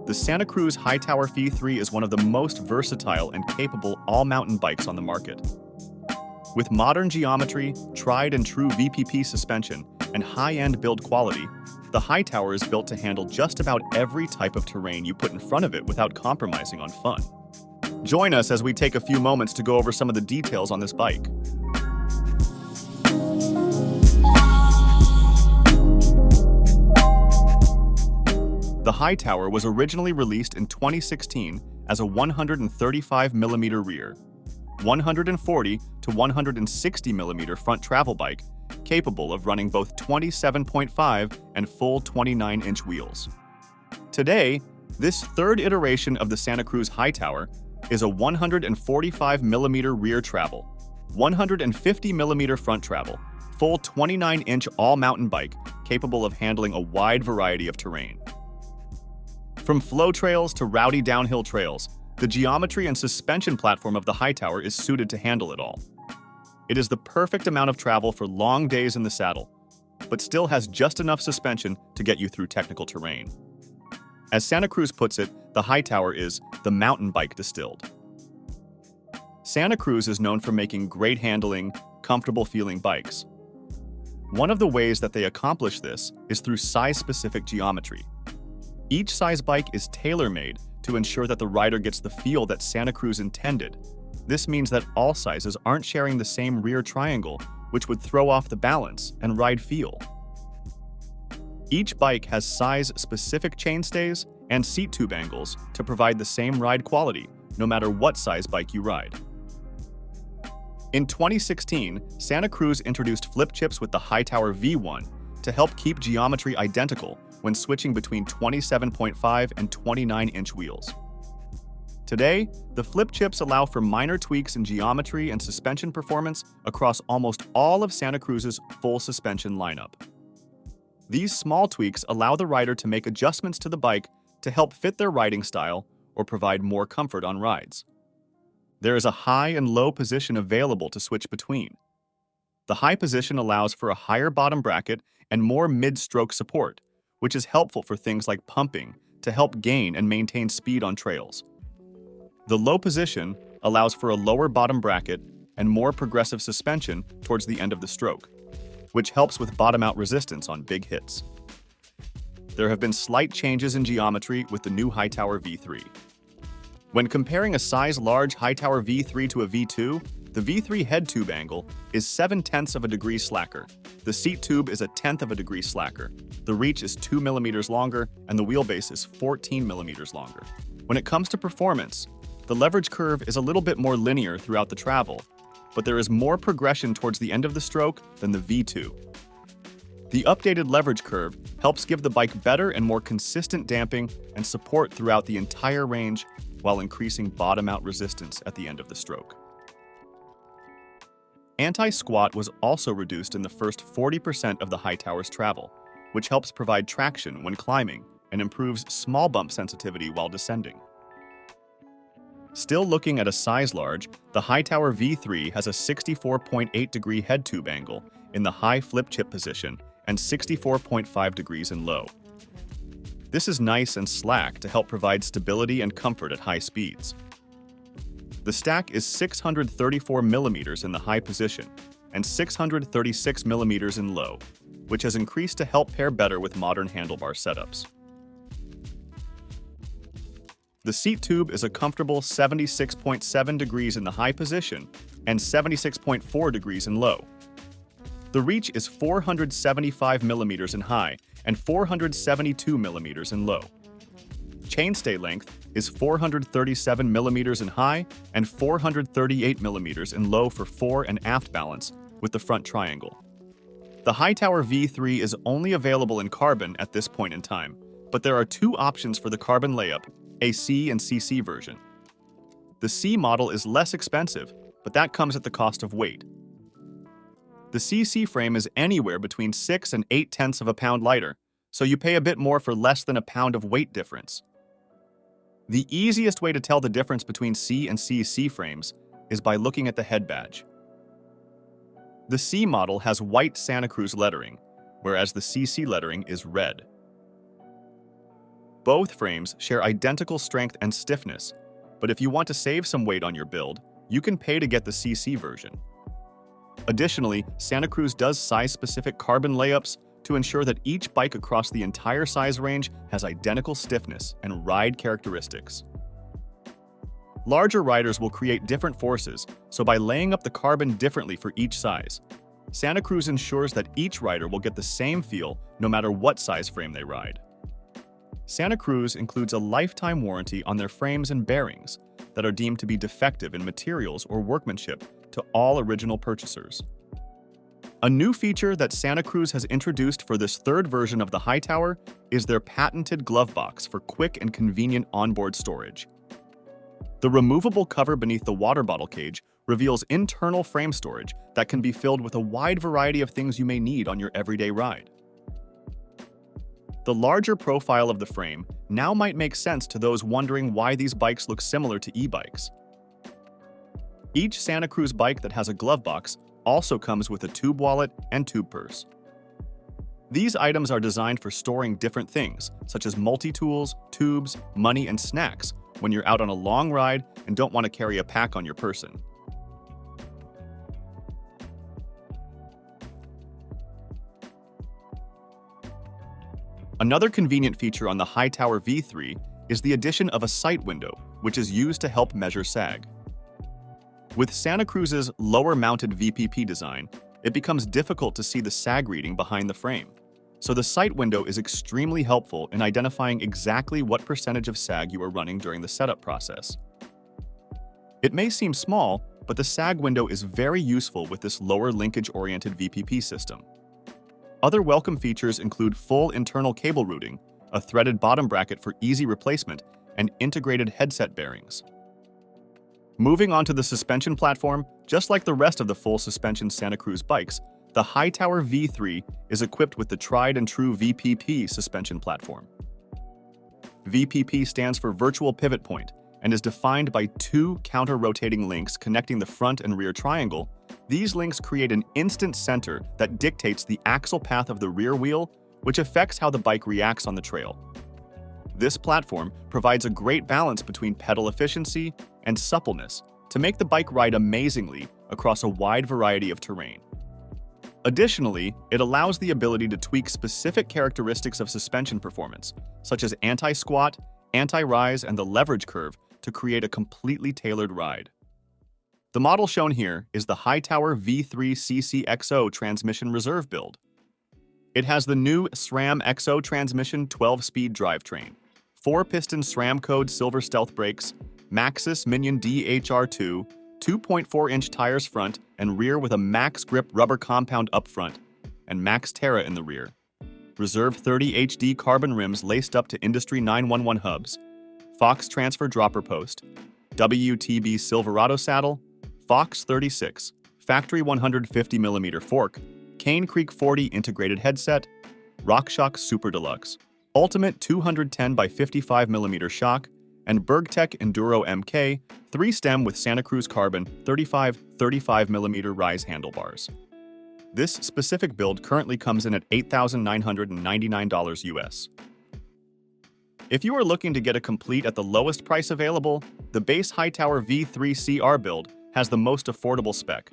The Santa Cruz Hightower V3 is one of the most versatile and capable all-mountain bikes on the market. With modern geometry, tried and true VPP suspension, and high-end build quality, the Hightower is built to handle just about every type of terrain you put in front of it without compromising on fun. Join us as we take a few moments to go over some of the details on this bike. The Hightower was originally released in 2016 as a 135mm rear, 140 to 160mm front travel bike capable of running both 27.5 and full 29-inch wheels. Today, this third iteration of the Santa Cruz Hightower is a 145mm rear travel, 150mm front travel, full 29-inch all-mountain bike capable of handling a wide variety of terrain. From flow trails to rowdy downhill trails, the geometry and suspension platform of the Hightower is suited to handle it all. It is the perfect amount of travel for long days in the saddle, but still has just enough suspension to get you through technical terrain. As Santa Cruz puts it, the Hightower is the mountain bike distilled. Santa Cruz is known for making great handling, comfortable feeling bikes. One of the ways that they accomplish this is through size-specific geometry. Each size bike is tailor-made to ensure that the rider gets the feel that Santa Cruz intended. This means that all sizes aren't sharing the same rear triangle, which would throw off the balance and ride feel. Each bike has size-specific chainstays and seat tube angles to provide the same ride quality, no matter what size bike you ride. In 2016, Santa Cruz introduced flip chips with the Hightower V1 to help keep geometry identical when switching between 27.5 and 29-inch wheels. Today, the flip chips allow for minor tweaks in geometry and suspension performance across almost all of Santa Cruz's full suspension lineup. These small tweaks allow the rider to make adjustments to the bike to help fit their riding style or provide more comfort on rides. There is a high and low position available to switch between. The high position allows for a higher bottom bracket and more mid-stroke support, which is helpful for things like pumping to help gain and maintain speed on trails. The low position allows for a lower bottom bracket and more progressive suspension towards the end of the stroke, which helps with bottom-out resistance on big hits. There have been slight changes in geometry with the new Hightower V3. When comparing a size-large Hightower V3 to a V2, the V3 head tube angle is 0.7 of a degree slacker. The seat tube is 1/10 of a degree slacker. The reach is 2 millimeters longer, and the wheelbase is 14 millimeters longer. When it comes to performance, the leverage curve is a little bit more linear throughout the travel, but there is more progression towards the end of the stroke than the V2. The updated leverage curve helps give the bike better and more consistent damping and support throughout the entire range while increasing bottom-out resistance at the end of the stroke. Anti-squat was also reduced in the first 40% of the Hightower's travel, which helps provide traction when climbing and improves small bump sensitivity while descending. Still looking at a size large, the Hightower V3 has a 64.8 degree head tube angle in the high flip chip position and 64.5 degrees in low. This is nice and slack to help provide stability and comfort at high speeds. The stack is 634mm in the high position and 636mm in low, which has increased to help pair better with modern handlebar setups. The seat tube is a comfortable 76.7 degrees in the high position and 76.4 degrees in low. The reach is 475mm in high and 472mm in low. Chainstay length is 437mm in high and 438mm in low for fore and aft balance with the front triangle. The Hightower V3 is only available in carbon at this point in time, but there are two options for the carbon layup, a C and CC version. The C model is less expensive, but that comes at the cost of weight. The CC frame is anywhere between 6 and 0.8 of a pound lighter, so you pay a bit more for less than a pound of weight difference. The easiest way to tell the difference between C and CC frames is by looking at the head badge. The C model has white Santa Cruz lettering, whereas the CC lettering is red. Both frames share identical strength and stiffness, but if you want to save some weight on your build, you can pay to get the CC version. Additionally, Santa Cruz does size-specific carbon layups to ensure that each bike across the entire size range has identical stiffness and ride characteristics. Larger riders will create different forces, so by laying up the carbon differently for each size, Santa Cruz ensures that each rider will get the same feel no matter what size frame they ride. Santa Cruz includes a lifetime warranty on their frames and bearings that are deemed to be defective in materials or workmanship to all original purchasers. A new feature that Santa Cruz has introduced for this third version of the Hightower is their patented Glovebox for quick and convenient onboard storage. The removable cover beneath the water bottle cage reveals internal frame storage that can be filled with a wide variety of things you may need on your everyday ride. The larger profile of the frame now might make sense to those wondering why these bikes look similar to e-bikes. Each Santa Cruz bike that has a glove box also comes with a tube wallet and tube purse. These items are designed for storing different things, such as multi-tools, tubes, money, and snacks when you're out on a long ride and don't want to carry a pack on your person. Another convenient feature on the Hightower V3 is the addition of a sight window, which is used to help measure sag. With Santa Cruz's lower-mounted VPP design, it becomes difficult to see the sag reading behind the frame, so the sight window is extremely helpful in identifying exactly what percentage of sag you are running during the setup process. It may seem small, but the sag window is very useful with this lower linkage-oriented VPP system. Other welcome features include full internal cable routing, a threaded bottom bracket for easy replacement, and integrated headset bearings. Moving on to the suspension platform, just like the rest of the full suspension Santa Cruz bikes, the Hightower V3 is equipped with the tried-and-true VPP suspension platform. VPP stands for Virtual Pivot Point and is defined by two counter-rotating links connecting the front and rear triangle. These links create an instant center that dictates the axle path of the rear wheel, which affects how the bike reacts on the trail. This platform provides a great balance between pedal efficiency and suppleness to make the bike ride amazingly across a wide variety of terrain. Additionally, it allows the ability to tweak specific characteristics of suspension performance, such as anti-squat, anti-rise, and the leverage curve to create a completely tailored ride. The model shown here is the Hightower V3 X0 Transmission Reserve Build. It has the new SRAM X0 transmission 12-speed drivetrain, 4-piston SRAM Code Silver Stealth brakes, Maxxis Minion DHR2, 2.4-inch tires front and rear with a Max Grip rubber compound up front, and Max Terra in the rear. Reserve 30 HD carbon rims laced up to Industry 911 hubs, Fox Transfer dropper post, WTB Silverado saddle, Fox 36, factory 150mm fork, Cane Creek 40 integrated headset, RockShox Super Deluxe, Ultimate 210 by 55mm shock, and BergTech Enduro MK 3-stem with Santa Cruz Carbon 35mm rise handlebars. This specific build currently comes in at $8,999 US. If you are looking to get a complete at the lowest price available, the base Hightower V3 CR build has the most affordable spec.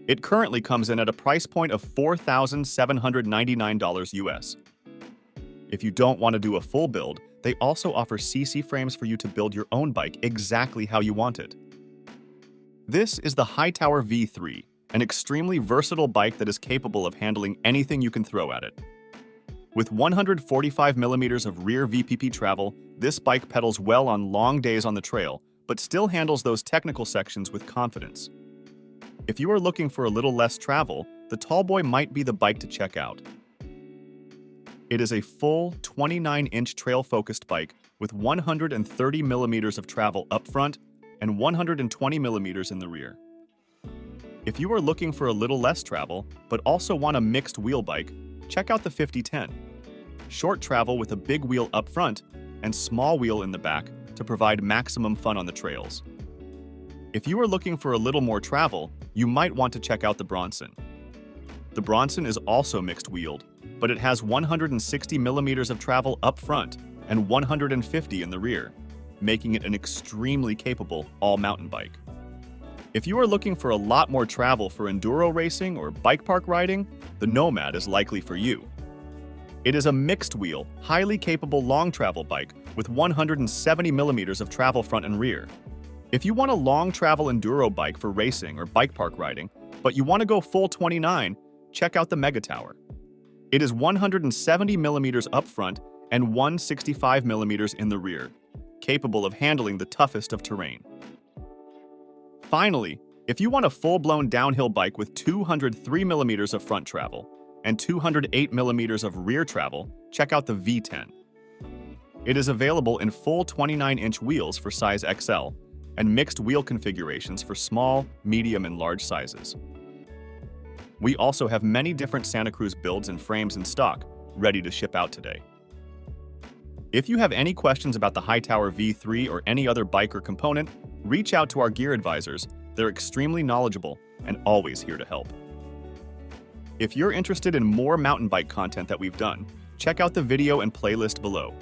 It currently comes in at a price point of $4,799 US. If you don't want to do a full build, they also offer CC frames for you to build your own bike exactly how you want it. This is the Hightower V3, an extremely versatile bike that is capable of handling anything you can throw at it. With 145mm of rear VPP travel, this bike pedals well on long days on the trail, but still handles those technical sections with confidence. If you are looking for a little less travel, the Tallboy might be the bike to check out. It is a full 29-inch trail-focused bike with 130mm of travel up front and 120mm in the rear. If you are looking for a little less travel, but also want a mixed wheel bike, check out the 5010. Short travel with a big wheel up front and small wheel in the back to provide maximum fun on the trails. If you are looking for a little more travel, you might want to check out the Bronson. The Bronson is also mixed-wheeled, but it has 160mm of travel up front and 150 in the rear, making it an extremely capable all-mountain bike. If you are looking for a lot more travel for enduro racing or bike park riding, the Nomad is likely for you. It is a mixed-wheel, highly capable long travel bike with 170 millimeters of travel front and rear. If you want a long travel enduro bike for racing or bike park riding, but you want to go full 29, check out the Mega Tower. It is 170 millimeters up front and 165 millimeters in the rear, capable of handling the toughest of terrain. Finally, if you want a full-blown downhill bike with 203 millimeters of front travel and 208 millimeters of rear travel, check out the V10. It is available in full 29-inch wheels for size XL and mixed wheel configurations for small, medium, and large sizes. We also have many different Santa Cruz builds and frames in stock, ready to ship out today. If you have any questions about the Hightower V3 or any other bike or component, reach out to our gear advisors. They're extremely knowledgeable and always here to help. If you're interested in more mountain bike content that we've done, check out the video and playlist below.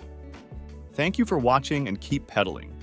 Thank you for watching and keep pedaling.